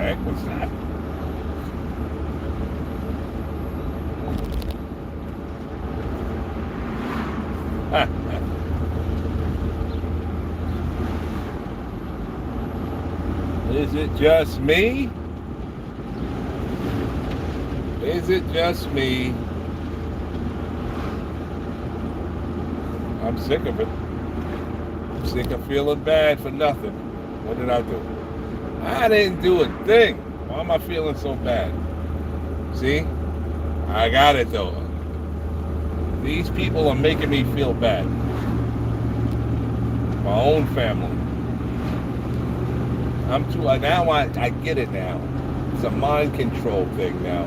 heck was that? Is it just me? Is it just me? I'm sick of it. I'm sick of feeling bad for nothing. What did I do? I didn't do a thing. Why am I feeling so bad? See? I got it though. These people are making me feel bad. My own family. Now I get it now. It's a mind control thing now.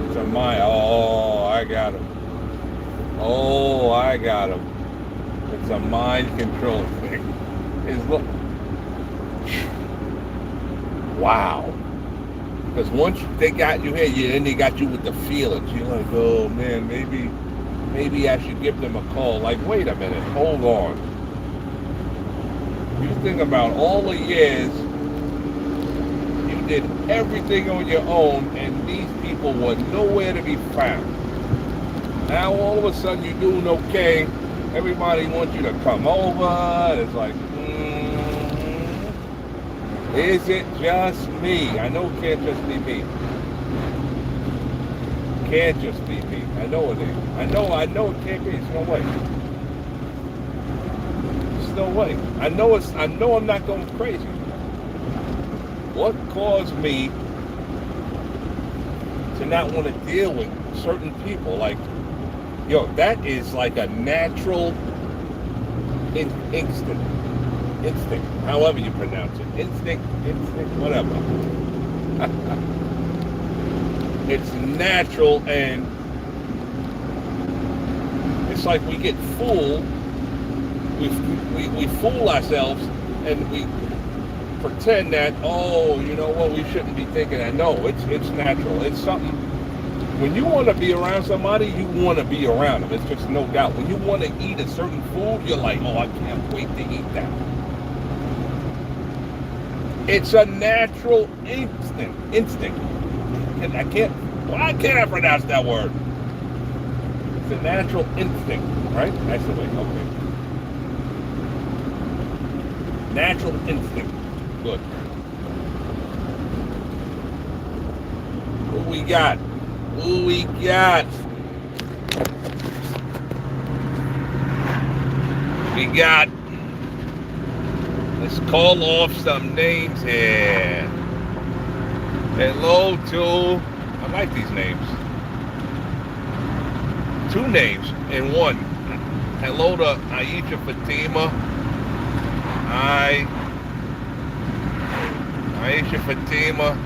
It's a mind, oh, I got him. Oh, I got him. It's a mind control thing. Look. Wow. Because once they got you here, then they got you with the feelings. You're like, oh man, maybe I should give them a call. Like, wait a minute, hold on. You think about all the years you did everything on your own, and these people were nowhere to be found. Now all of a sudden you're doing okay. Everybody wants you to come over. It's like, is it just me? I know it can't just be me. Can't just be me. I know it ain't. I know it can't be. There's no way. There's no way. I know I'm not going crazy. What caused me to not want to deal with certain people? Like, yo, that is like a natural instinct, however you pronounce it. Instinct, whatever. It's natural, and it's like we get fooled. We fool ourselves, and we pretend that, oh, you know what, we shouldn't be thinking that. No, it's natural. It's something. When you want to be around somebody, you want to be around them. It's just no doubt. When you want to eat a certain food, you're like, oh, I can't wait to eat that. It's a natural instinct. Why can't I pronounce that word? It's a natural instinct, right? That's the way, okay. Natural instinct. Good. What we got? Let's call off some names here. Hello to, I like these names. 2 names in one. Hello to Aisha Fatima. Aisha Fatima.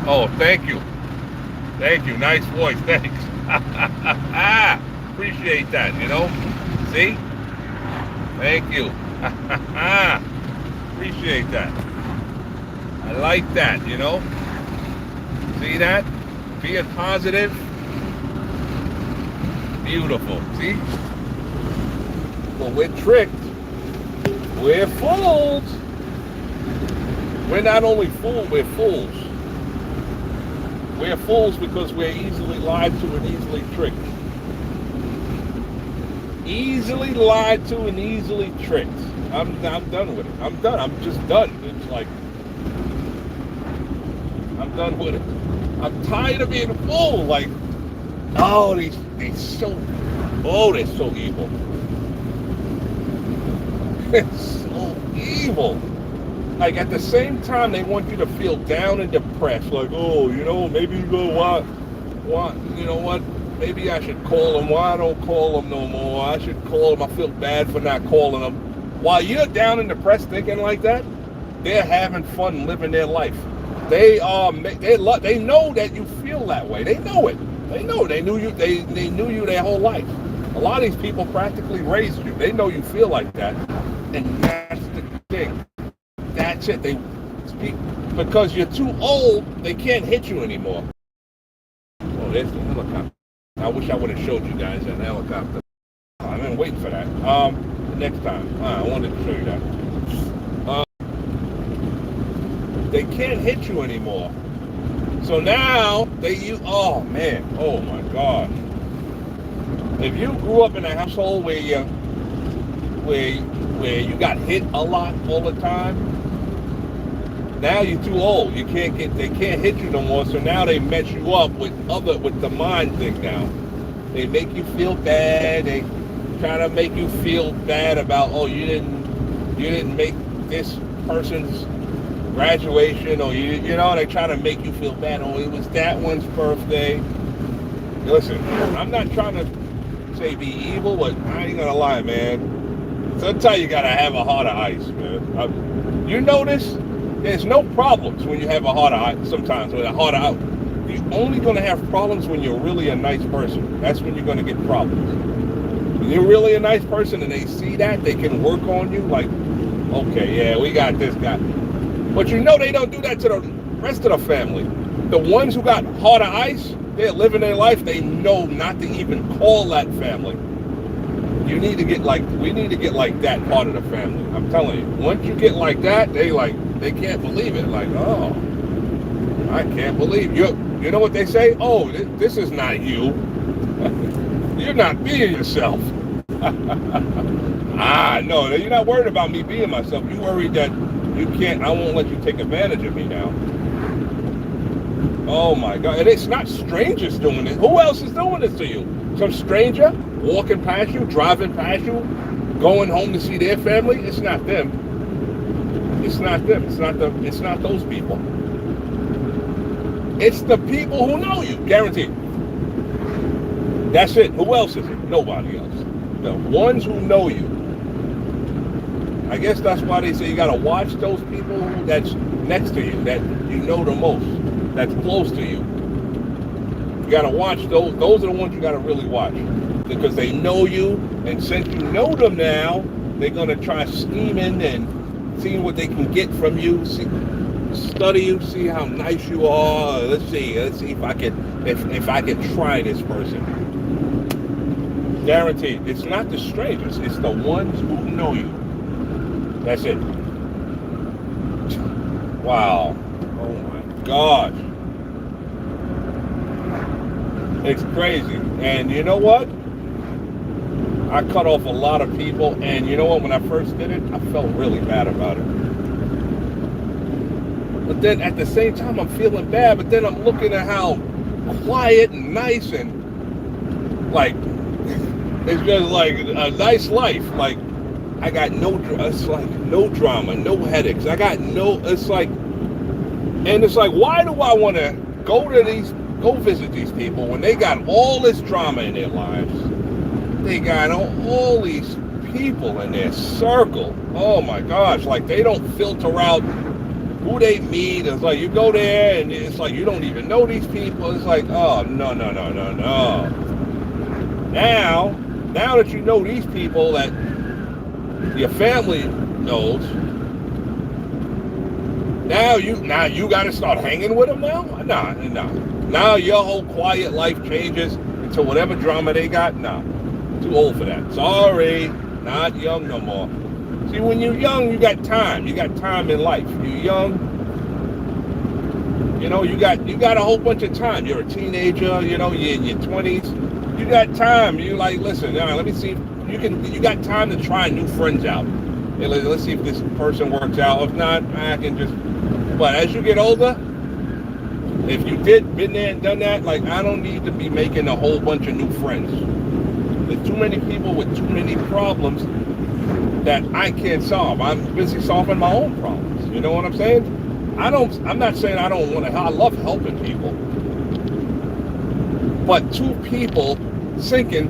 Oh, thank you. Nice voice. Thanks. Appreciate that, you know. See? Thank you. Appreciate that. I like that, you know. See that? Being positive. Beautiful. See? Well, we're tricked. We're fooled. We're not only fooled, we're fools. We're fools because we're easily lied to and easily tricked. Easily lied to and easily tricked. I'm done with it. I'm done. I'm just done. It's like, I'm done with it. I'm tired of being a fool. Like, oh, they're so evil. It's so evil. Like, at the same time, they want you to feel down and depressed. Like, oh, you know, maybe you go, what, you know what? Maybe I should call them. Why I don't call them no more? I should call them. I feel bad for not calling them. While you're down and depressed thinking like that, they're having fun living their life. They know that you feel that way. They know it. They know. They knew you. They knew you their whole life. A lot of these people practically raised you. They know you feel like that, and that's the thing. That's it. They speak because you're too old. They can't hit you anymore. Oh, there's the helicopter. I wish I would have showed you guys that helicopter. I've been waiting for that. Next time. I wanted to show you that. can't hit you anymore. So now oh man, oh my God. If you grew up in a household where you got hit a lot all the time, now you're too old. They can't hit you no more. So now they mess you up with the mind thing now. They make you feel bad. They try to make you feel bad about, oh, you didn't make this person's graduation, or they try to make you feel bad. Oh, it was that one's birthday. Listen, I'm not trying to say be evil, but I ain't gonna lie, man. Sometimes you gotta have a heart of ice, man. You notice there's no problems when you have a heart of ice. Sometimes with a heart of ice, you're only gonna have problems when you're really a nice person. That's when you're gonna get problems. When you're really a nice person and they see that, they can work on you. Like, okay, yeah, we got this guy. But they don't do that to the rest of the family. The ones who got heart of ice, they're living their life. They know not to even call that family. We need to get like that part of the family. I'm telling you, once you get like that, they can't believe it. Like, oh, I can't believe you. You know what they say? Oh, this is not you. You're not being yourself. No, you're not worried about me being myself. You worried that I won't let you take advantage of me now. Oh my God. And it's not strangers doing it. Who else is doing this to you? Some stranger walking past you, driving past you, going home to see their family? It's not them. It's not them. It's not those people. It's the people who know you, guaranteed. That's it. Who else is it? Nobody else. The ones who know you. I guess that's why they say you gotta watch those people that's next to you, that you know the most, that's close to you. You gotta watch those. Those are the ones you gotta really watch, because they know you, and since you know them now, they're gonna try scheming and seeing what they can get from you. Study you, see how nice you are. Let's see if I can try this person. Guaranteed. It's not the strangers. It's the ones who know you. That's it. Wow. Oh my gosh. It's crazy. And you know what? I cut off a lot of people, and you know what? When I first did it, I felt really bad about it. But then at the same time, I'm feeling bad, but then I'm looking at how quiet and nice and like, it's just like a nice life. Like, I got no drama, no headaches. It's like, why do I want to go visit these people when they got all this drama in their lives? They got all these people in their circle. Oh my gosh, like they don't filter out who they meet. It's like you go there and it's like you don't even know these people. It's like, oh, no. Now that you know these people that your family knows, now you got to start hanging with them now? No. Now your whole quiet life changes into whatever drama they got? No. Too old for that. Sorry. Not young no more. See, when you're young, you got time. You got time in life. You're young. You got a whole bunch of time. You're a teenager. You're in your 20s. You got time. You listen. Let me see. You got time to try new friends out. Hey, let's see if this person works out. If not, I can just. But as you get older, if you been there and done that, like I don't need to be making a whole bunch of new friends. There's too many people with too many problems that I can't solve. I'm busy solving my own problems. You know what I'm saying? I'm not saying I don't want to. I love helping people. But two people sinking,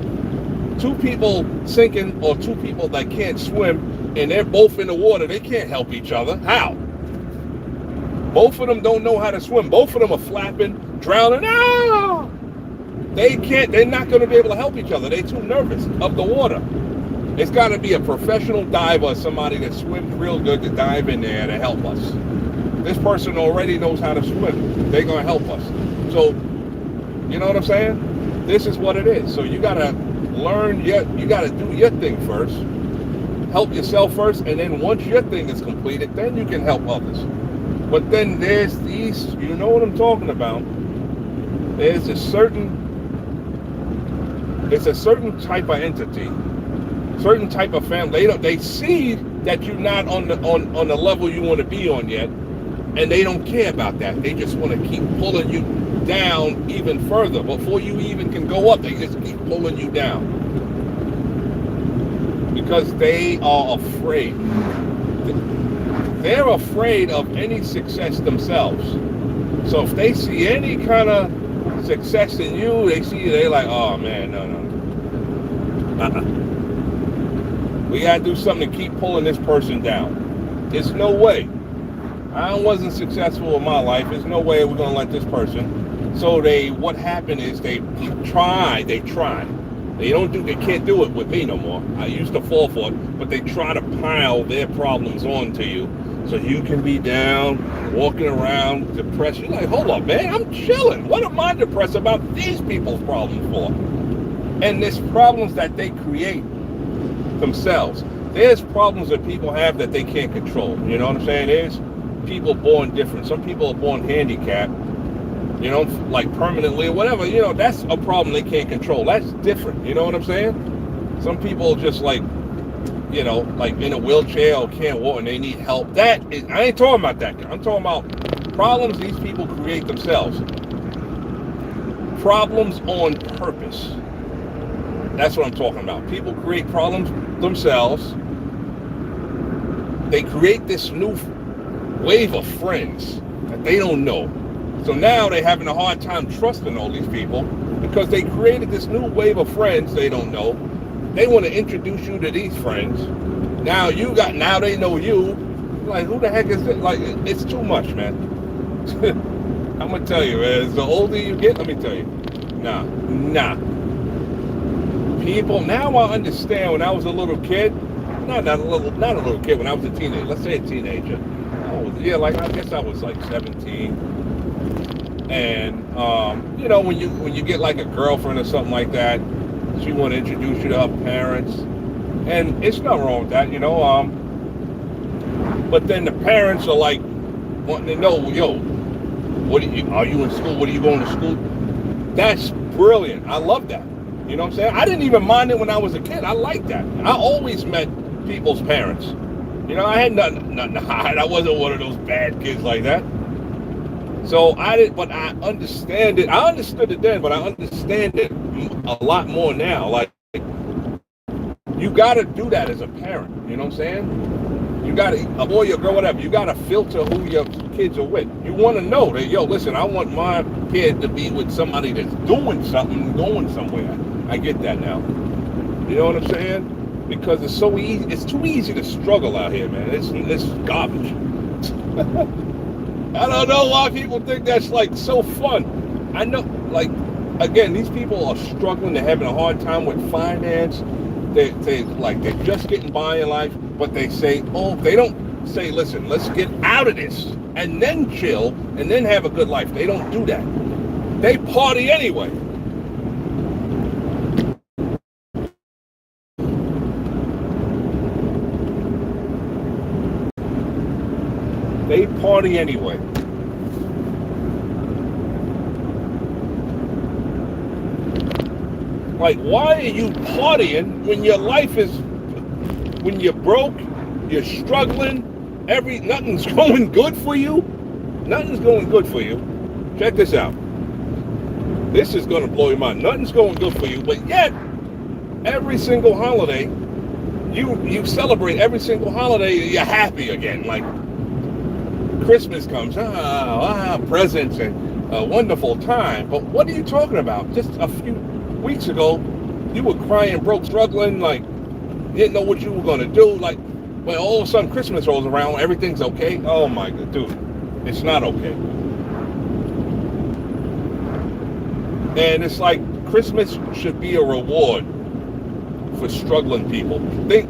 or two people that can't swim, and they're both in the water, they can't help each other. How? Both of them don't know how to swim. Both of them are flapping, drowning. Ah! They're not going to be able to help each other. They're too nervous of the water. It's got to be a professional diver, somebody that swims real good to dive in there to help us. This person already knows how to swim. They're going to help us. So, you know what I'm saying? This is what it is. So you got to learn, you got to do your thing first. Help yourself first, and then once your thing is completed, then you can help others. But then there's these, you know what I'm talking about. There's it's a certain type of entity, certain type of family. They see that you're not on the level you want to be on yet, and they don't care about that. They just want to keep pulling you down even further. Before you even can go up, they just keep pulling you down. Because they are afraid. They're afraid of any success themselves. So if they see any kind of success in you, they see you, they're like, oh man, no. We gotta do something to keep pulling this person down. There's no way. I wasn't successful in my life. There's no way we're gonna let this person. So what happened is they try. They can't do it with me no more. I used to fall for it, but they try to pile their problems onto you so you can be down, walking around depressed. You're like, hold up, man, I'm chilling. What am I depressed about these people's problems for? And there's problems that they create themselves. There's problems that people have that they can't control. You know what I'm saying? There's people born different. Some people are born handicapped, you know, like permanently or whatever. You know, that's a problem they can't control. That's different. You know what I'm saying? Some people just like, you know, like in a wheelchair or can't walk and they need help. I ain't talking about that. I'm talking about problems these people create themselves. Problems on purpose. That's what I'm talking about. People create problems themselves. They create this new wave of friends that they don't know. So now they're having a hard time trusting all these people because they created this new wave of friends they don't know. They want to introduce you to these friends. Now they know you. Like, who the heck is it? Like, it's too much, man. I'm gonna tell you, as the older you get, let me tell you, nah. People, now I understand. When I was a little kid, not a little kid, when I was a teenager, let's say a teenager, I guess I was like 17. And you know, when you get like a girlfriend or something like that, she want to introduce you to her parents, and it's nothing wrong with that, you know. But then the parents are like wanting to know, yo, are you in school? What are you going to school? That's brilliant. I love that. You know what I'm saying? I didn't even mind it when I was a kid. I liked that. I always met people's parents. You know, I had nothing to hide. I wasn't one of those bad kids like that. So but I understand it. I understood it then, but I understand it a lot more now. Like, you got to do that as a parent. You know what I'm saying? You got to, a boy or girl, whatever, you got to filter who your kids are with. You want to know that, yo, listen, I want my kid to be with somebody that's doing something, going somewhere. I get that now. You know what I'm saying? Because it's so easy. It's too easy to struggle out here, man. It's garbage. I don't know why people think that's like so fun. I know, like, again, these people are struggling. They're having a hard time with finance. They're just getting by in life, but they say, they don't say, listen, let's get out of this and then chill and then have a good life. They don't do that. They party anyway. They party anyway. Like, why are you partying when your life is, when you're broke, you're struggling, nothing's going good for you? Nothing's going good for you. Check this out. This is going to blow your mind. Nothing's going good for you, but yet, every single holiday, you celebrate every single holiday, you're happy again. Like, Christmas comes, presents and a wonderful time. But what are you talking about? Just a few weeks ago, you were crying, broke, struggling, like, you didn't know what you were going to do. Like, when all of a sudden Christmas rolls around, everything's okay. Oh my God, dude, it's not okay. And it's like Christmas should be a reward for struggling people. Think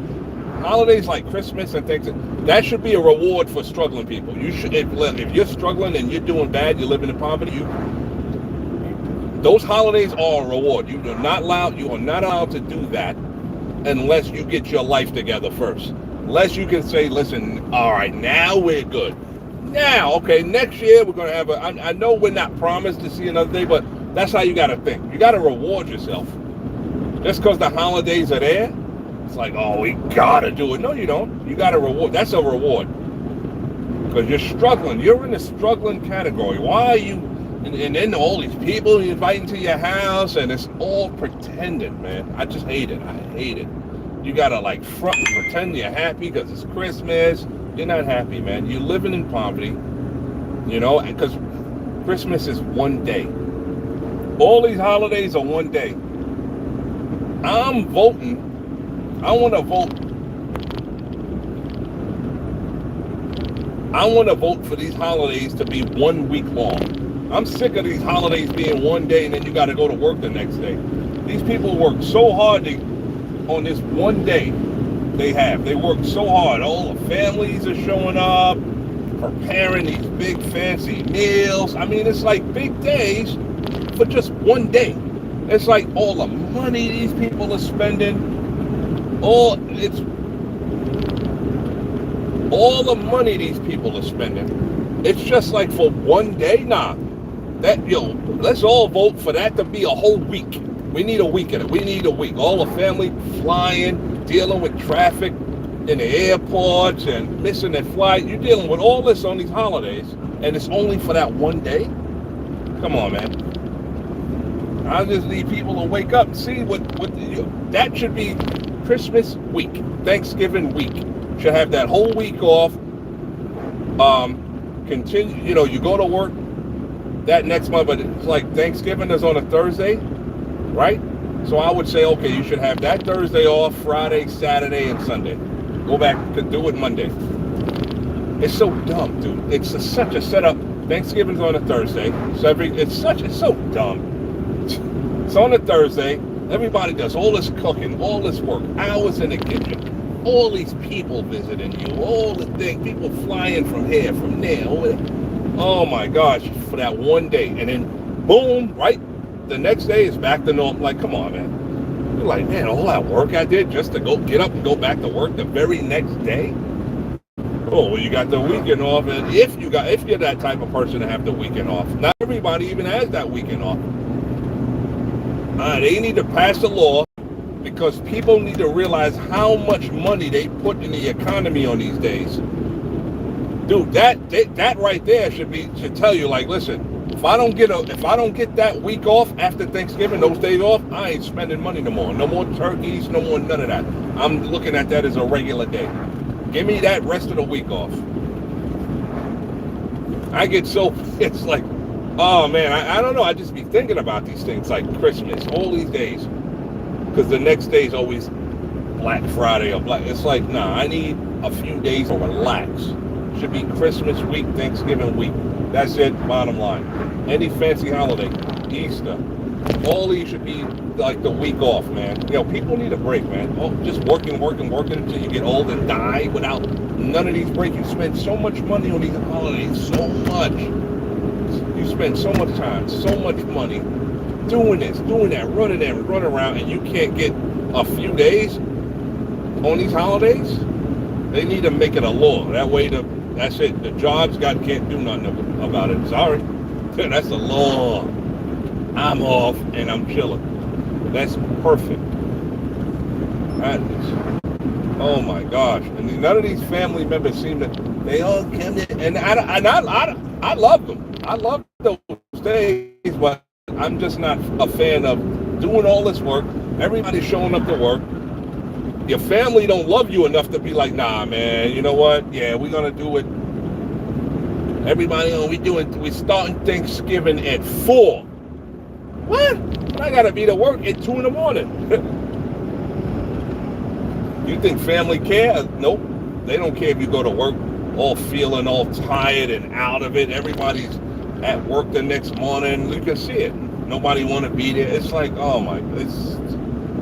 holidays like Christmas and things, that should be a reward for struggling people. You should, if you're struggling and you're doing bad, you're living in poverty, those holidays are a reward. You are not allowed to do that unless you get your life together first. Unless you can say, listen, all right, now we're good. Now, okay, next year we're going to have I know we're not promised to see another day, but that's how you got to think. You got to reward yourself. Just because the holidays are there, it's like, oh, we got to do it. No, you don't. You got to reward. That's a reward. Because you're struggling. You're in the struggling category. Why are you, and then all these people you invite into your house, and it's all pretending, man. I just hate it. I hate it. You got to like front and pretend you're happy because it's Christmas. You're not happy, man. You're living in poverty, you know, because Christmas is one day. All these holidays are one day. I'm voting. I want to vote. I want to vote for these holidays to be 1 week long. I'm sick of these holidays being one day and then you got to go to work the next day. These people work so hard on this one day. They work so hard. All the families are showing up, preparing these big fancy meals. I mean, it's like big days for just one day. It's like all the money these people are spending. All the money these people are spending. It's just like for one day. Nah, let's all vote for that to be a whole week. We need a week in it. We need a week. All the family flying, dealing with traffic in the airports and missing their flight. You're dealing with all this on these holidays, and it's only for that one day? Come on, man. I just need people to wake up and see that should be Christmas week, Thanksgiving week. Should have that whole week off. Continue, you go to work that next month, but it's like Thanksgiving is on a Thursday, right? So I would say, okay, you should have that Thursday off, Friday, Saturday, and Sunday. Go back to do it Monday. It's so dumb, dude. It's such a setup. Thanksgiving's on a Thursday, so it's so dumb. It's on a Thursday. Everybody does all this cooking, all this work, hours in the kitchen, all these people visiting you, all the things, people flying from here, from there. Oh my gosh, for that one day, and then boom, right? The next day is back to normal. Like, come on, man. You're like, man, all that work I did just to go get up and go back to work the very next day. Oh, well, you got the weekend off, and if you're that type of person to have the weekend off, not everybody even has that weekend off. They need to pass a law because people need to realize how much money they put in the economy on these days. Dude, that right there should tell you, like, listen. If I don't get that week off after Thanksgiving, those days off, I ain't spending money no more. No more turkeys, no more none of that. I'm looking at that as a regular day. Give me that rest of the week off. It's like, oh man, I don't know. I just be thinking about these things like Christmas, all these days. Because the next day is always Black Friday or Black. It's like, nah, I need a few days to relax. Should be Christmas week, Thanksgiving week. That's it, bottom line. Any fancy holiday, Easter, all these should be like the week off, man. People need a break, man. Just working until you get old and die without none of these breaks. You spend so much money on these holidays, so much. You spend so much time, so much money doing this, doing that, running around, and you can't get a few days on these holidays. They need to make it a law. That way that's it. The jobs can't do nothing about it. Sorry. That's the law. I'm off and I'm chilling. That's perfect. Oh my gosh. And none of these family members seem to, they all come in. And I love them. I love those days, but I'm just not a fan of doing all this work. Everybody's showing up to work. Your family don't love you enough to be like, nah, man, you know what? Yeah, we're going to do it. Everybody, we're starting Thanksgiving at 4. What? I got to be to work at 2 in the morning. You think family care? Nope. They don't care if you go to work all feeling all tired and out of it. Everybody's at work the next morning. You can see it. Nobody want to be there. It's like, oh my,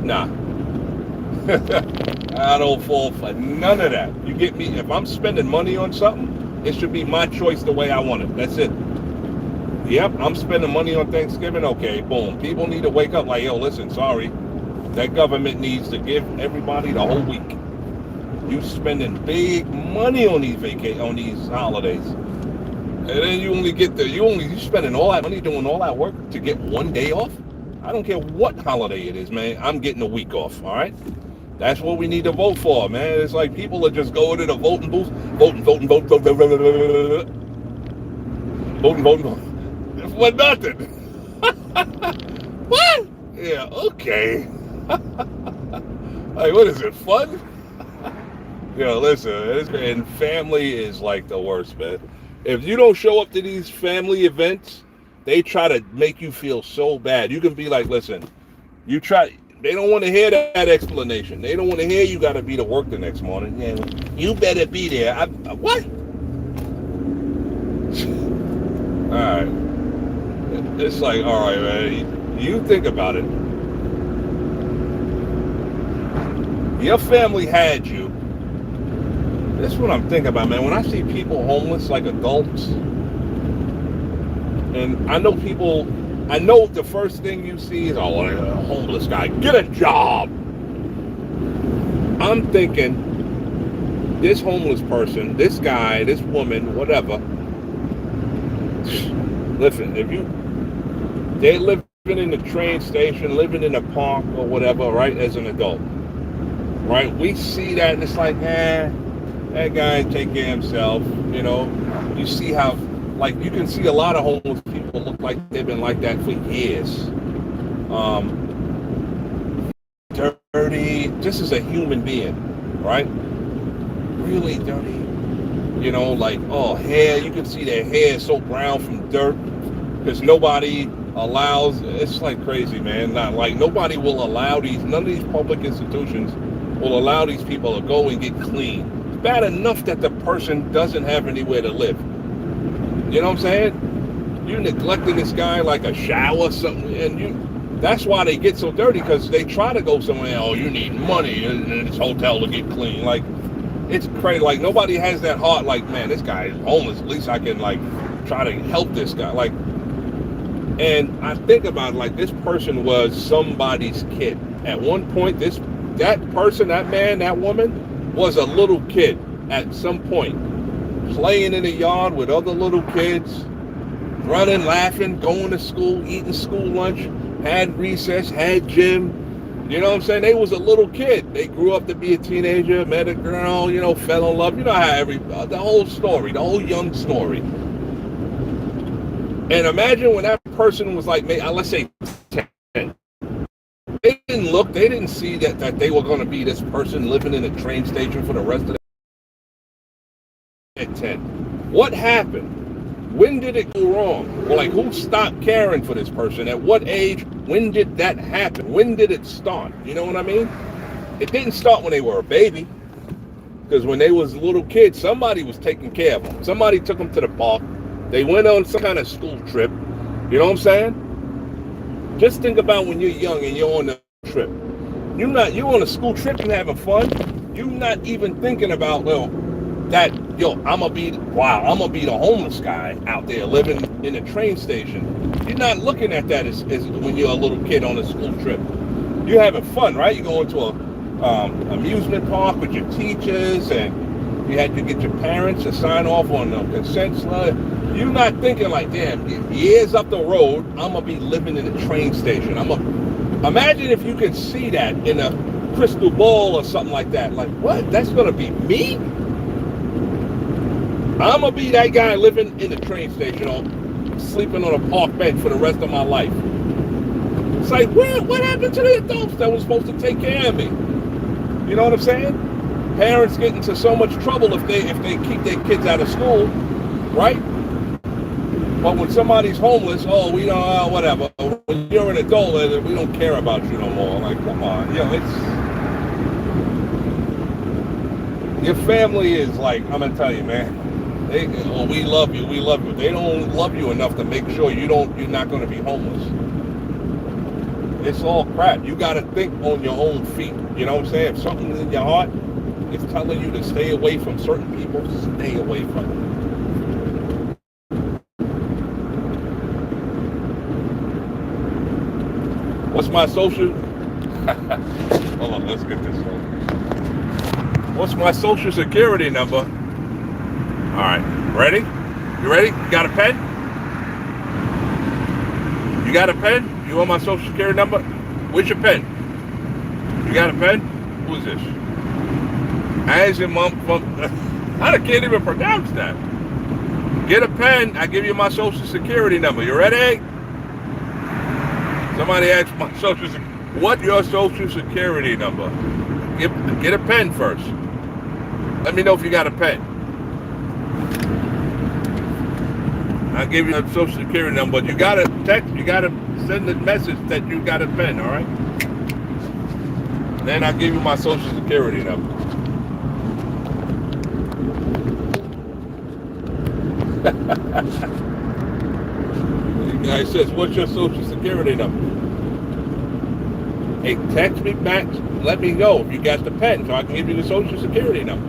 nah. I don't fall for none of that. You get me? If I'm spending money on something, it should be my choice the way I want it. That's it. Yep, I'm spending money on Thanksgiving. Okay, boom. People need to wake up like, yo, listen, sorry. That government needs to give everybody the whole week. You spending big money on these holidays. then you spending all that money doing all that work to get one day off. I don't care what holiday it is, man. I'm getting a week off. All right. That's what we need to vote for, man. It's like people are just going to the voting booth, voting, for nothing. What? Yeah, okay. Like, what is it, fun? Listen, and family is like the worst, man. If you don't show up to these family events, they try to make you feel so bad. You can be like, listen, they don't want to hear that explanation. They don't want to hear you got to be to work the next morning. Yeah, you better be there. What? All right. It's like, all right, man. You think about it. Your family had you. That's what I'm thinking about, man. When I see people homeless, like adults, and I know the first thing you see is, oh, a homeless guy, get a job. I'm thinking, this homeless person, this guy, this woman, whatever, listen, they're living in the train station, living in a park or whatever, right, as an adult, right? We see that and it's like, that guy take care of himself, You see how, like, you can see a lot of homeless people look like they've been like that for years. Dirty, just as a human being, right? Really dirty. Like, hair, you can see their hair is so brown from dirt because nobody allows, it's like crazy, man. Not like nobody will allow none of these public institutions will allow these people to go and get clean. It's bad enough that the person doesn't have anywhere to live. You know what I'm saying? You neglecting this guy like a shower or something, and that's why they get so dirty, because they try to go somewhere, you need money in this hotel to get clean. Like, it's crazy. Like, nobody has that heart, like, man, this guy is homeless. At least I can, like, try to help this guy. Like, and I think about, like, this person was somebody's kid. At one point, that person, that man, that woman, was a little kid at some point, playing in the yard with other little kids, running, laughing, going to school, eating school lunch, had recess, had gym. You know what I'm saying? They was a little kid. They grew up to be a teenager, met a girl, fell in love. You know how the whole story, the whole young story. And imagine when that person was like, let's say 10. They didn't see that they were going to be this person living in a train station for the rest of at 10. What happened? When did it go wrong? Well, like, who stopped caring for this person? At what age? When did that happen? When did it start? You know what I mean? It didn't start when they were a baby. Because when they was little kids, somebody was taking care of them. Somebody took them to the park. They went on some kind of school trip. You know what I'm saying? Just think about when you're young and you're on a trip. You're on a school trip and having fun. You're not even thinking about, I'm gonna be the homeless guy out there living in a train station. You're not looking at that as when you're a little kid on a school trip. You're having fun, right? You're going to a amusement park with your teachers, and you had to get your parents to sign off on a consent slip. You're not thinking like, damn, years up the road, I'm gonna be living in a train station. Imagine if you could see that in a crystal ball or something like that. Like, what? That's gonna be me? I'm gonna be that guy living in the train station or sleeping on a park bench for the rest of my life. It's like, what happened to the adults that were supposed to take care of me? You know what I'm saying? Parents get into so much trouble if they keep their kids out of school, right? But when somebody's homeless, we don't, whatever. When you're an adult, we don't care about you no more. Like, come on, your family is like, I'm gonna tell you, man. We love you. They don't love you enough to make sure you're not going to be homeless. It's all crap. You got to think on your own feet. You know what I'm saying? If something's in your heart is telling you to stay away from certain people, stay away from them. What's my social? Hold on, let's get this one. What's my social security number? All right, ready? You ready? You got a pen? You got a pen? You want my social security number? Where's your pen? You got a pen? Who is this? As your mom, I can't even pronounce that. Get a pen. I give you my social security number. You ready? Somebody asked my social security. What your social security number? Get a pen first. Let me know if you got a pen. I'll give you a social security number. You gotta text. You gotta send a message that you got a pen. All right. Then I'll give you my social security number. The guy says, "What's your social security number?" Hey, text me back. Let me know if you got the pen, so I can give you the social security number.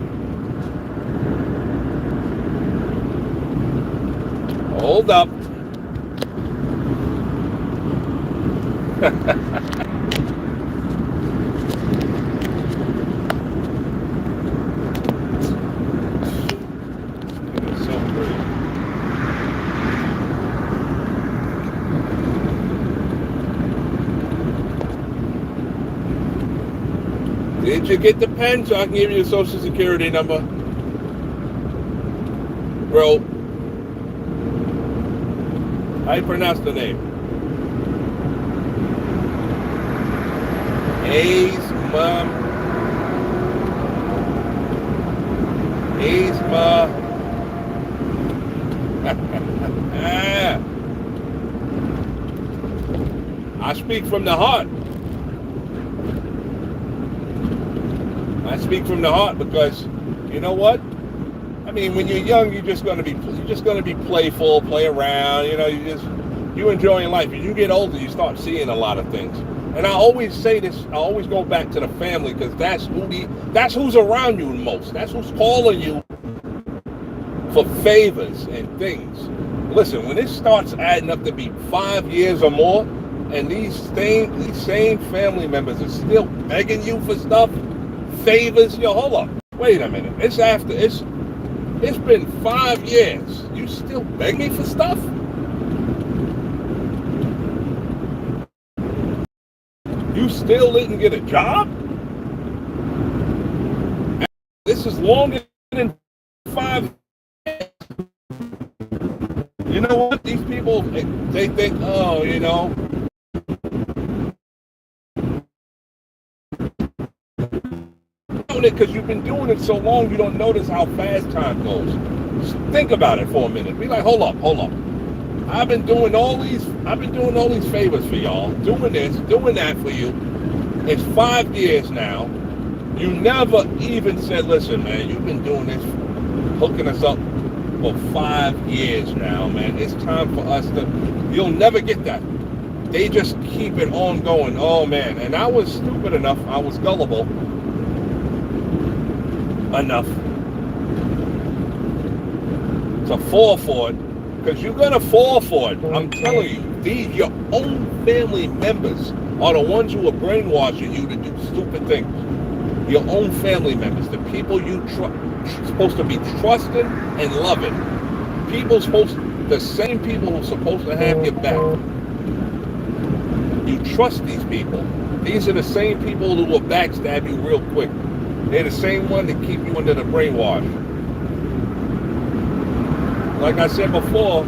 Hold up. It's so pretty. Did you get the pen so I can give you the social security number? Bro, how you pronounce the name? Asma. I speak from the heart. I speak from the heart because, you know what? I mean, when you're young, you're just gonna be playful, play around. You know, you enjoying life. As you get older, you start seeing a lot of things. And I always say this. I always go back to the family because that's who's around you most. That's who's calling you for favors and things. Listen, when it starts adding up to be 5 years or more, and these same family members are still begging you for stuff, favors. Yo, hold up. Wait a minute. It's been 5 years. You still beg me for stuff? You still didn't get a job? This is longer than 5 years. You know what? These people, they think, oh, you know, because you've been doing it so long, you don't notice how fast time goes. Just think about it for a minute. Be like, hold up. I've been doing all these favors for y'all, doing this, doing that for you. It's 5 years now. You never even said, listen, man, you've been doing this, hooking us up for 5 years now, man. It's time for us to, you'll never get that. They just keep it on going. Oh, man. And I was stupid enough, I was gullible enough to fall for it, because you're gonna fall for it. I'm telling you, your own family members are the ones who are brainwashing you to do stupid things. Your own family members, the people you supposed to be trusting and loving, the same people who are supposed to have your back. You trust these people. These are the same people who will backstab you real quick. They're the same one that keep you under the brainwash. Like I said before,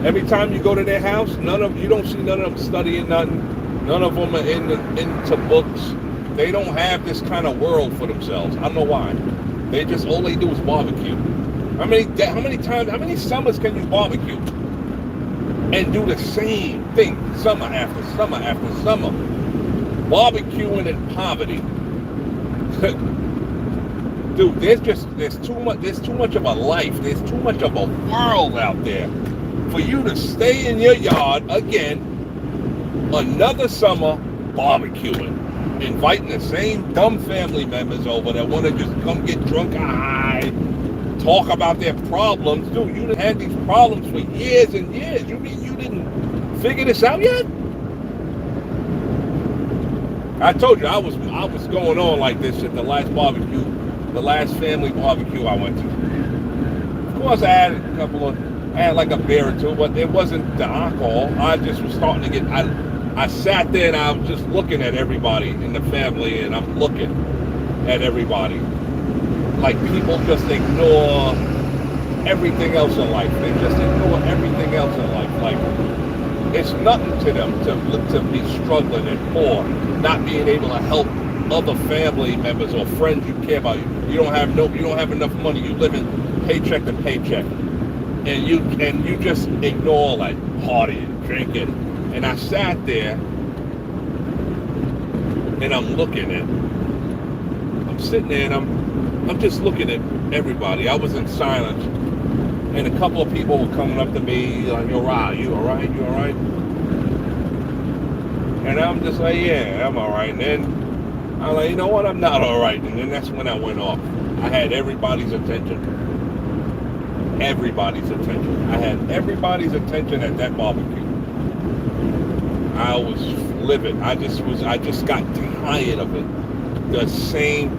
every time you go to their house, you don't see none of them studying nothing. None of them are into books. They don't have this kind of world for themselves. I don't know why. All they do is barbecue. How many summers can you barbecue and do the same thing summer after summer after summer? Barbecuing in poverty. Dude, there's too much of a life, there's too much of a world out there for you to stay in your yard again another summer barbecuing, inviting the same dumb family members over that want to just come get drunk high, talk about their problems. Dude, you done had these problems for years and years. You mean you didn't figure this out yet? I told you I was going on like this at the last family barbecue I went to. course, I had like a beer or two, but it wasn't the alcohol. I just was starting to get. I sat there and I was just looking at everybody in the family, and I'm looking at everybody. Like people just ignore everything else in life. They just ignore everything else in life. Like it's nothing to them to be struggling and poor, not being able to help other family members or friends you care about. You don't have enough money. You live in paycheck to paycheck, and you just ignore all that partying, drinking. And I sat there and I'm sitting there and I'm just looking at everybody. I was in silence, and a couple of people were coming up to me like, "You all right? You all right? You all right?" And I'm just like, "Yeah, I'm all right." And then I'm like, "You know what? I'm not all right." And then that's when I went off. I had everybody's attention. Everybody's attention. I had everybody's attention at that barbecue. I was livid. I just got tired of it. The same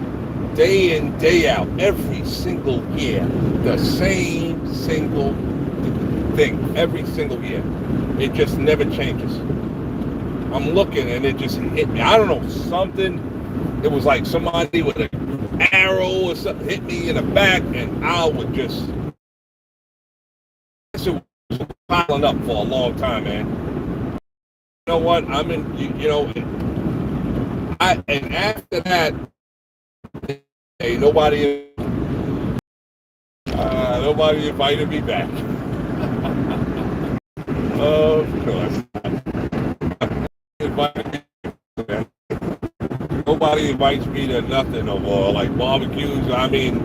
day in, day out, every single year, the same single thing, every single year. It just never changes. I'm looking and it just hit me. I don't know, something, it was like somebody with an arrow or something hit me in the back, and I would just, it was piling up for a long time, man. You know what? And after that, hey, nobody invited me back. Of course. Nobody invites me to nothing or like barbecues. I mean,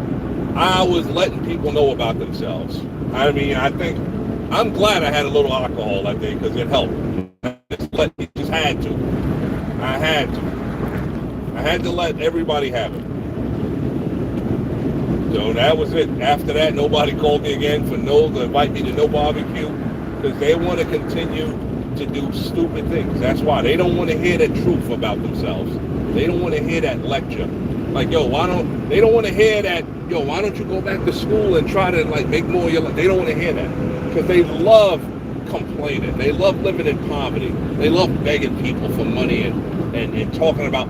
I was letting people know about themselves. I mean, I'm glad I had a little alcohol that day because it helped. I just had to. I had to let everybody have it. So that was it. After that, nobody called me again to invite me to no barbecue, because they want to continue to do stupid things. That's why they don't want to hear the truth about themselves. They don't want to hear that lecture. Like, they don't want to hear that, why don't you go back to school and try to like make more of your life? They don't want to hear that, because they love complaining. They love living in poverty. They love begging people for money and talking about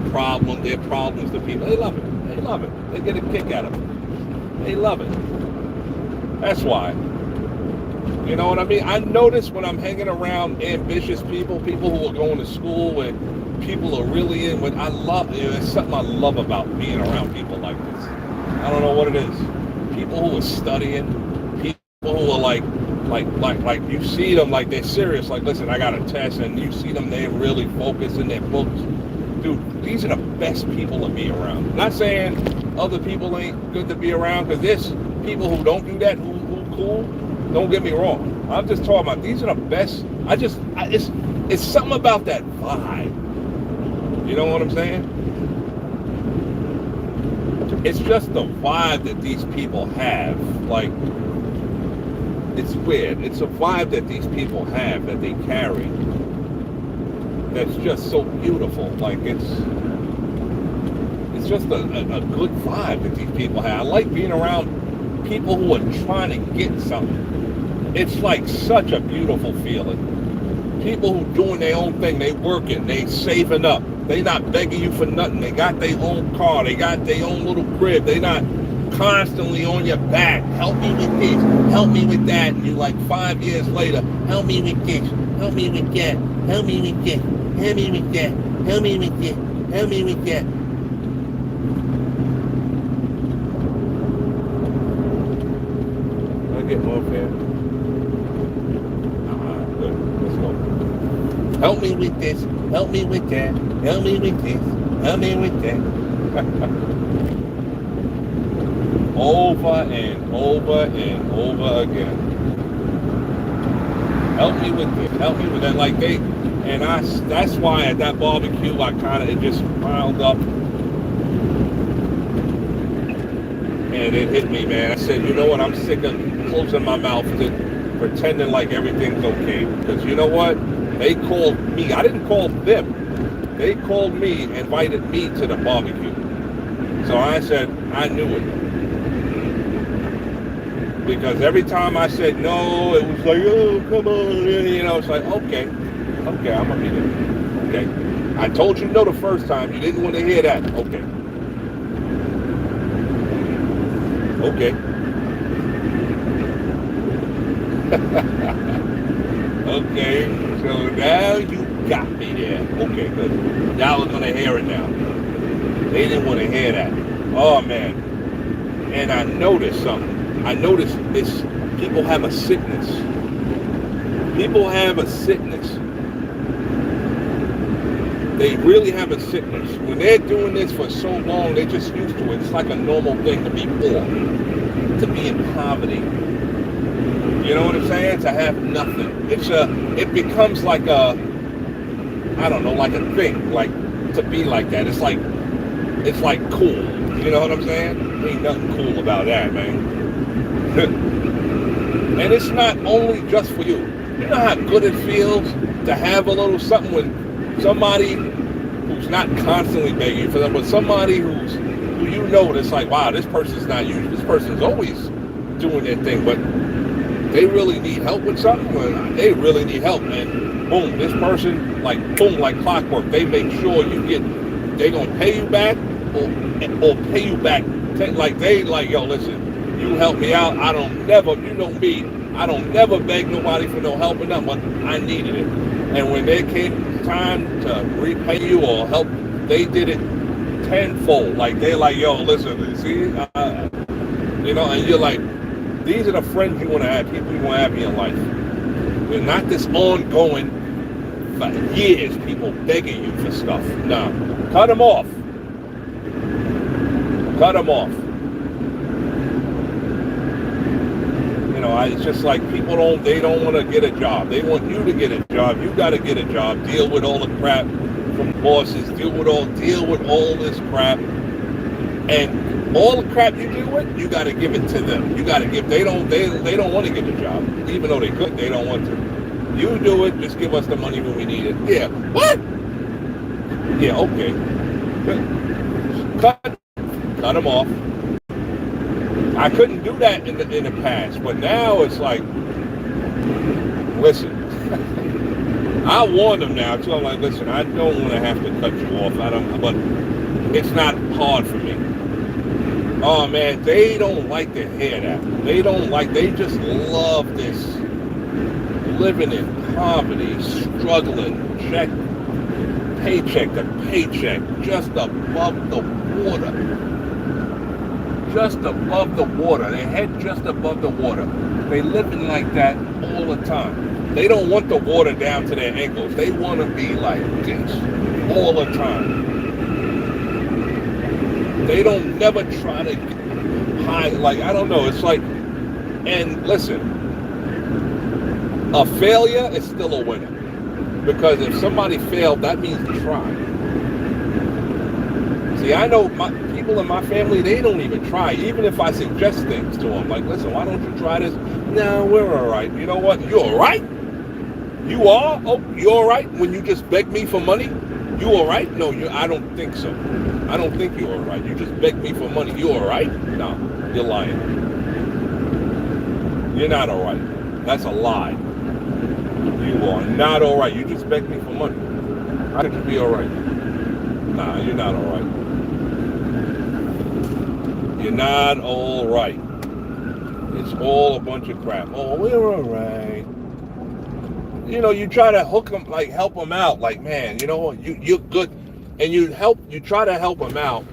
their problems to people. They love it. They love it. They get a kick out of it. They love it. That's why. You know what I mean? I notice when I'm hanging around ambitious people who are going to school, and people are really in what I love. There's something I love about being around people like this. I don't know what it is. People who are studying, people who are like you see them like they're serious. Like, listen, I got a test, and you see them, they're really focused in their books. Dude, these are the best people to be around. I'm not saying other people ain't good to be around, because there's people who don't do that, who cool. Don't get me wrong. I'm just talking about these are the best. It's something about that vibe. You know what I'm saying? It's just the vibe that these people have. Like, it's weird. It's a vibe that these people have, that they carry, that's just so beautiful. Like, it's just a good vibe that these people have. I like being around people who are trying to get something. It's like such a beautiful feeling. People who doing their own thing, they working, they saving up. They not begging you for nothing. They got their own car, they got their own little crib. They not constantly on your back. Help me with this, help me with that. And you like 5 years later, help me with this, help me with that, help me with this, help me with that, help me with this, help me with that. I'll get more fair. Good. Let's go. Help me with this, help me with that, help me with this, help me with that. Over and over and over again. Help me with this, help me with that. Like that's why at that barbecue it just piled up. And it hit me, man. I said, you know what, I'm sick of closing my mouth to pretending like everything's okay. Because you know what? They called me. I didn't call them. They called me, invited me to the barbecue. So I said, I knew it. Because every time I said no, it was like, oh, come on, it's like, okay, I'm gonna be there. Okay. I told you no the first time. You didn't want to hear that. Okay. Okay. Okay. So now you got me there. Okay, good. Y'all are gonna hear it now. They didn't want to hear that. Oh man. And I noticed something. I noticed this. People have a sickness. People have a sickness. They really have a sickness. When they're doing this for so long, they're just used to it. It's like a normal thing to be poor, to be in poverty. You know what I'm saying? To have nothing. It becomes like a, I don't know, like a thing, like to be like that. It's like cool. You know what I'm saying? Ain't nothing cool about that, man. And it's not only just for you. You know how good it feels to have a little something when somebody who's not constantly begging for them, but somebody who you know that's like, wow, this person's not usually, this person's always doing their thing, but they really need help with something. Well, they really need help, and boom, this person, like boom, like clockwork, they make sure you get, they gonna pay you back or pay you back. Like they like, yo, listen, you help me out. I don't never, you know me, I don't never beg nobody for no help or nothing, but I needed it. And when there came time to repay you or help, they did it tenfold. Like they're like, yo, listen, see, and you're like, these are the friends you want to have, people you want to have in your life. They're not this ongoing, for years, people begging you for stuff. No, cut them off. Cut them off. It's just like people don't want to get a job. They want you to get a job. You got to get a job. Deal with all the crap from bosses. Deal with all this crap. And all the crap you deal with, you got to give it to them. You got to give. They don't want to get a job, even though they could. They don't want to. You do it. Just give us the money when we need it. Yeah. What? Yeah. Okay. Cut them off. I couldn't do that in the past, but now it's like, listen, I warned them now, so I'm like, listen, I don't want to have to cut you off. But it's not hard for me. Oh man, they don't like to hear that. They just love this living in poverty, struggling, paycheck to paycheck, just above the water. Just above the water. Their head just above the water. They living like that all the time. They don't want the water down to their ankles. They want to be like this all the time. They don't never try to hide. Like, I don't know. It's like, and listen, a failure is still a winner. Because if somebody failed, that means you tried. See, I know people in my family, they don't even try. Even if I suggest things to them, like, listen, why don't you try this? No, we're all right. You know what? You all right? You are? Oh, you all right? When you just beg me for money? You all right? No, I don't think so. I don't think you're all right. You just beg me for money. You all right? No, you're lying. You're not all right. That's a lie. You are not all right. You just begged me for money. How could you be all right? Nah, you're not all right. You're not all right. It's all a bunch of crap. Oh, we're all right. You try to hook them, like help them out. Like, man, you know what? You're good. And you try to help them out.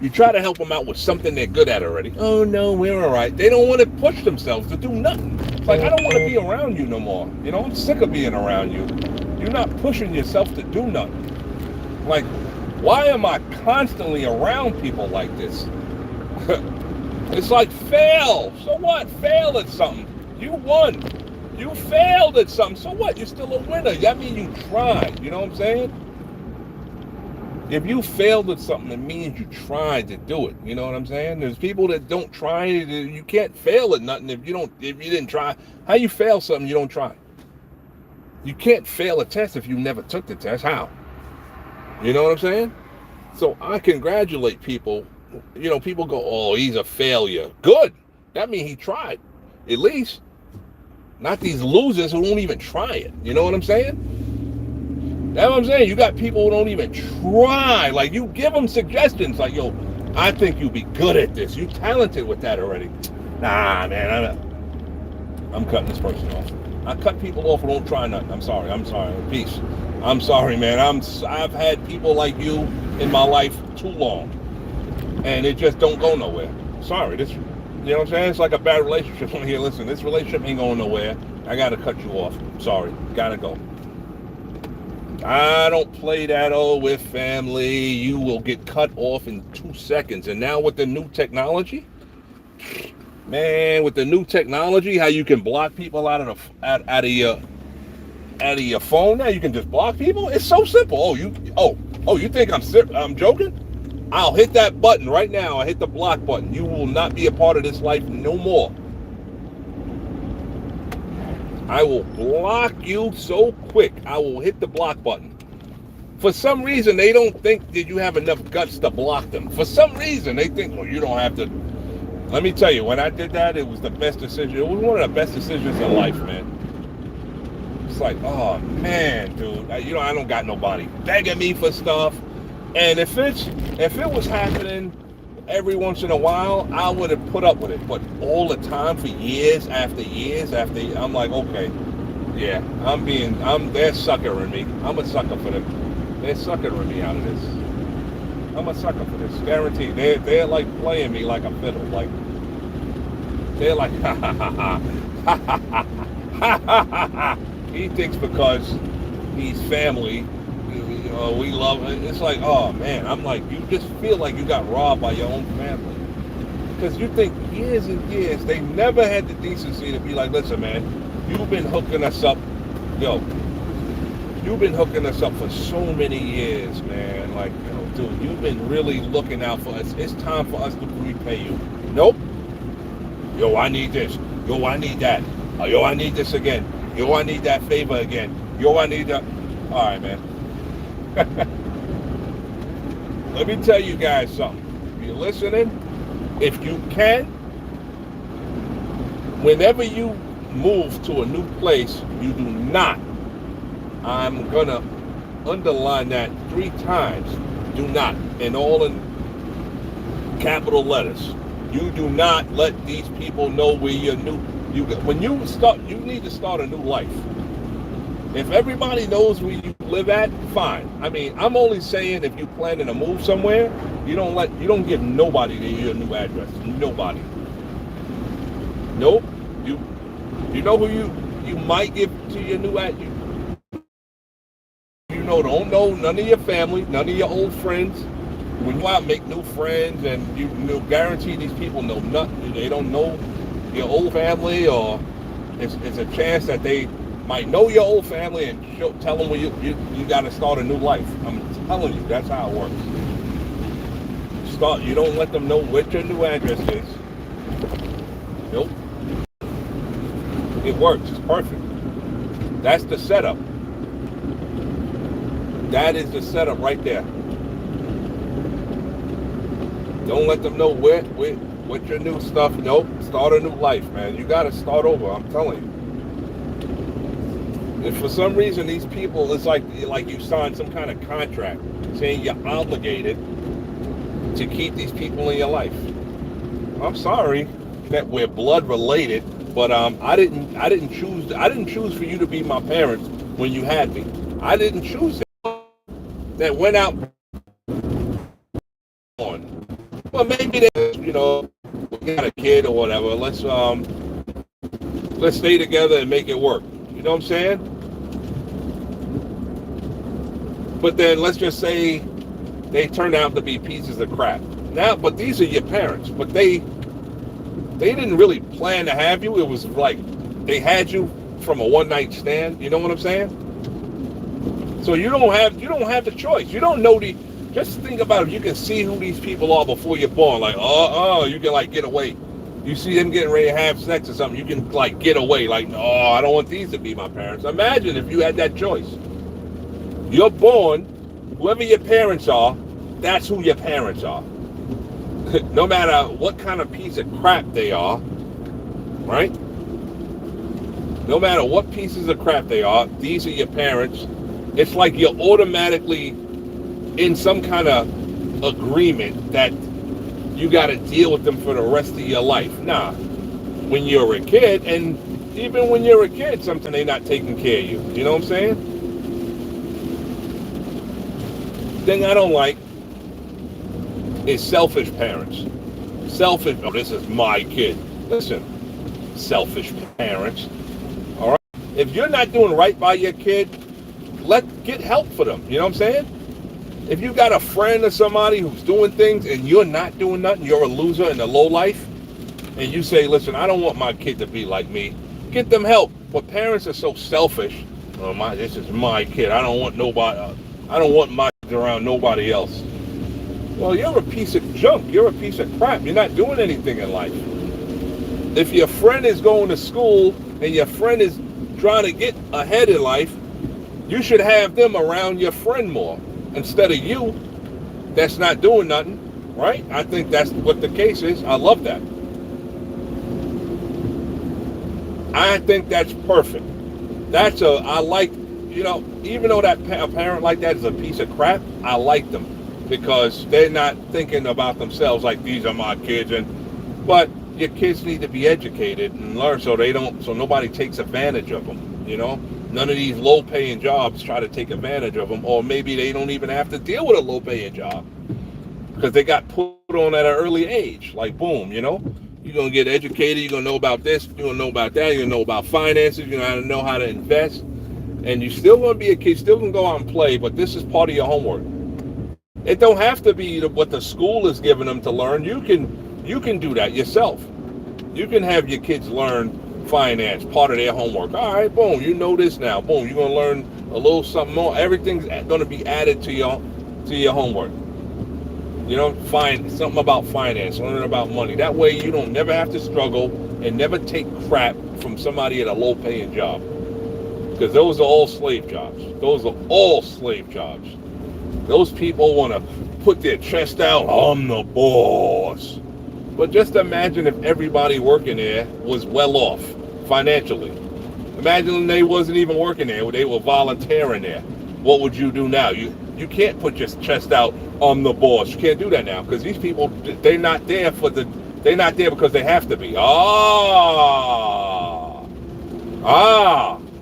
You try to help them out with something they're good at already. Oh, no, we're all right. They don't want to push themselves to do nothing. It's like, I don't want to be around you no more. I'm sick of being around you. You're not pushing yourself to do nothing. Like, why am I constantly around people like this? It's like, fail. So what? Fail at something. You won. You failed at something. So what? You're still a winner. That means you tried. You know what I'm saying? If you failed at something, it means you tried to do it. You know what I'm saying? There's people that don't try. You can't fail at nothing if you didn't try. How you fail something you don't try? You can't fail a test if you never took the test. How? You know what I'm saying? So I congratulate people. People go, oh, he's a failure. Good. That means he tried. At least. Not these losers who won't even try it. You know what I'm saying? That's what I'm saying. You got people who don't even try. Like, you give them suggestions. Like, yo, I think you'll be good at this. You talented with that already. Nah, man. I'm cutting this person off. I cut people off who don't try nothing. I'm sorry. Peace. I'm sorry, man. I've had people like you in my life too long. And it just don't go nowhere. Sorry. You know what I'm saying? It's like a bad relationship. Here, listen, this relationship ain't going nowhere. I got to cut you off. Sorry. Got to go. I don't play that with family. You will get cut off in 2 seconds. And now with the new technology, man, with the new technology, how you can block people out of your phone now, you can just block people. It's so simple. You think I'm joking? I'll hit that button right now. I hit the block button. You will not be a part of this life no more. I will block you so quick. I will hit the block button. For some reason, they don't think that you have enough guts to block them. For some reason, they think, well, you don't have to. Let me tell you, when I did that, it was the best decision. It was one of the best decisions in life, man. It's like, oh, man, dude. I don't got nobody begging me for stuff. And if it was happening every once in a while, I would have put up with it. But all the time for years after years after, I'm like, okay, yeah, they're suckering me. I'm a sucker for them. They're suckering me out of this. I'm a sucker for this, guaranteed. They're like playing me like a fiddle. Like, they're like, ha ha ha ha, ha ha ha ha ha ha ha. He thinks because he's family, we love it. It's like, oh man, I'm like, you just feel like you got robbed by your own family. Because you think years and years, they never had the decency to be like, listen man, you've been hooking us up, you've been hooking us up for so many years, man. Like, dude, you've been really looking out for us. It's time for us to repay you. Nope. Yo, I need this. Yo, I need that. Yo, I need this again. Yo, I need that favor again. Yo, I need that. All right, man. Let me tell you guys something. If you're listening, if you can, whenever you move to a new place, you do not, I'm going to underline that 3 times, do not, and all in capital letters. You do not let these people know where you're new. When you start, you need to start a new life. If everybody knows where you live at, fine. I mean, I'm only saying if you planning to move somewhere, you don't give nobody your new address. Nobody. Nope. You know who you might give to your new address. Don't know none of your family, none of your old friends. When you out make new friends, and you guarantee these people know nothing. They don't know your old family, or it's a chance that they might know your old family and tell them you got to start a new life. I'm telling you, that's how it works. You don't let them know what your new address is. Nope. It works. It's perfect. That's the setup. That is the setup right there. Don't let them know what your new stuff. Nope. Start a new life, man. You got to start over. I'm telling you. If for some reason these people, it's like you signed some kind of contract saying you're obligated to keep these people in your life. I'm sorry that we're blood related, but I didn't choose for you to be my parents when you had me. I didn't choose that went out on. Well, maybe they, we got a kid or whatever. Let's stay together and make it work. You know what I'm saying? But then let's just say they turned out to be pieces of crap. Now, but these are your parents. But they didn't really plan to have you. It was like they had you from a one-night stand. You know what I'm saying? So you don't have the choice. You don't know just think about it. You can see who these people are before you're born. Like, you can get away. You see them getting ready to have sex or something, you can get away. Like, no, I don't want these to be my parents. Imagine if you had that choice. You're born, whoever your parents are, that's who your parents are. No matter what kind of piece of crap they are, right? No matter what pieces of crap they are, these are your parents. It's like you're automatically in some kind of agreement that you got to deal with them for the rest of your life. Nah, when you're a kid, and even when you're a kid, sometimes they're not taking care of you. You know what I'm saying? Thing I don't like is selfish parents. Selfish, oh, this is my kid. Listen, selfish parents. All right? If you're not doing right by your kid, get help for them. You know what I'm saying? If you got a friend or somebody who's doing things and you're not doing nothing, you're a loser and a lowlife, and you say, listen, I don't want my kid to be like me, get them help. But parents are so selfish. Oh, this is my kid. I don't want nobody. I don't want my kids around nobody else. Well, you're a piece of junk. You're a piece of crap. You're not doing anything in life. If your friend is going to school and your friend is trying to get ahead in life, you should have them around your friend more instead of you that's not doing nothing, right? I think that's what the case is. I love that. I think that's perfect. I like, even though that a parent like that is a piece of crap, I like them because they're not thinking about themselves like these are my kids. But your kids need to be educated and learn so nobody takes advantage of them, None of these low-paying jobs try to take advantage of them, or maybe they don't even have to deal with a low-paying job because they got put on at an early age. Like, boom, you're going to get educated, you're going to know about this, you're going to know about that, you're going to know about finances, you're going to know how to invest, and you're still going to be a kid, still going to go out and play, but this is part of your homework. It don't have to be what the school is giving them to learn. You can do that yourself. You can have your kids learn finance, part of their homework. All right, boom, you know this now. Boom, you're going to learn a little something more. Everything's going to be added to your homework. Find something about finance, learn about money. That way you don't never have to struggle and never take crap from somebody at a low-paying job. Because those are all slave jobs. Those are all slave jobs. Those people want to put their chest out, I'm the boss. But just imagine if everybody working there was well off financially. Imagine they wasn't even working there, they were volunteering there. What would you do now? You can't put your chest out, I'm the boss. You can't do that now because these people, they're not there because they have to be.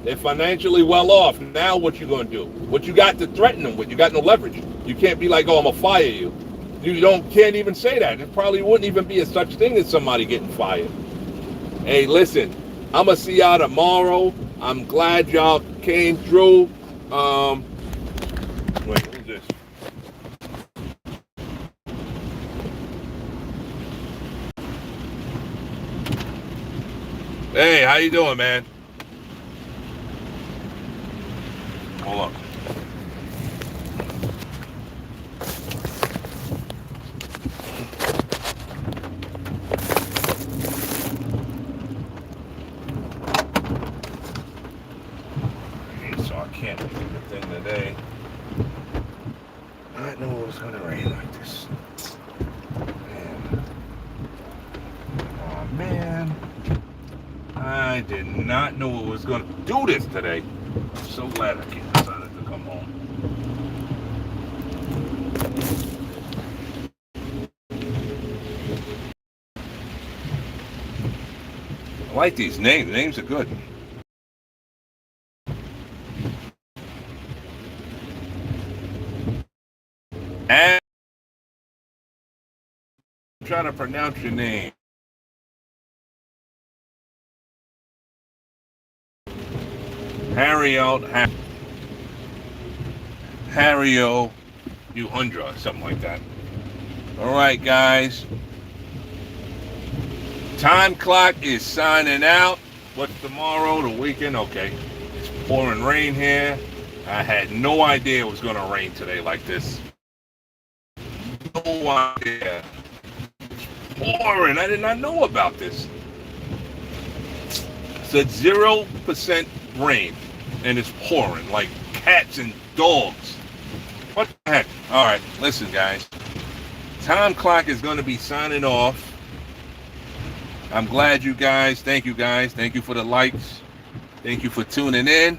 They're financially well off. Now what you going to do? What you got to threaten them with? You got no leverage. You can't be like, oh, I'm going to fire you. You can't even say that. It probably wouldn't even be a such thing as somebody getting fired. Hey, listen, I'm going to see y'all tomorrow. I'm glad y'all came through. Wait, who's this? Hey, how you doing, man? Hold on. So I can't do the thing today. I didn't know it was going to rain like this. Man. Oh, man. I did not know it was going to do this today. I'm so glad I decided to come home. I like these names. The names are good. And I'm trying to pronounce your name. Hario Uundra, something like that. All right, guys. Time clock is signing out. What's tomorrow? The weekend? Okay. It's pouring rain here. I had no idea it was going to rain today like this. No idea. It's pouring. I did not know about this. It's at 0% rain, and it's pouring like cats and dogs. What the heck? All right, listen, guys. Time clock is going to be signing off. I'm glad you guys. Thank you guys. Thank you for the likes. Thank you for tuning in.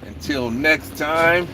Until next time.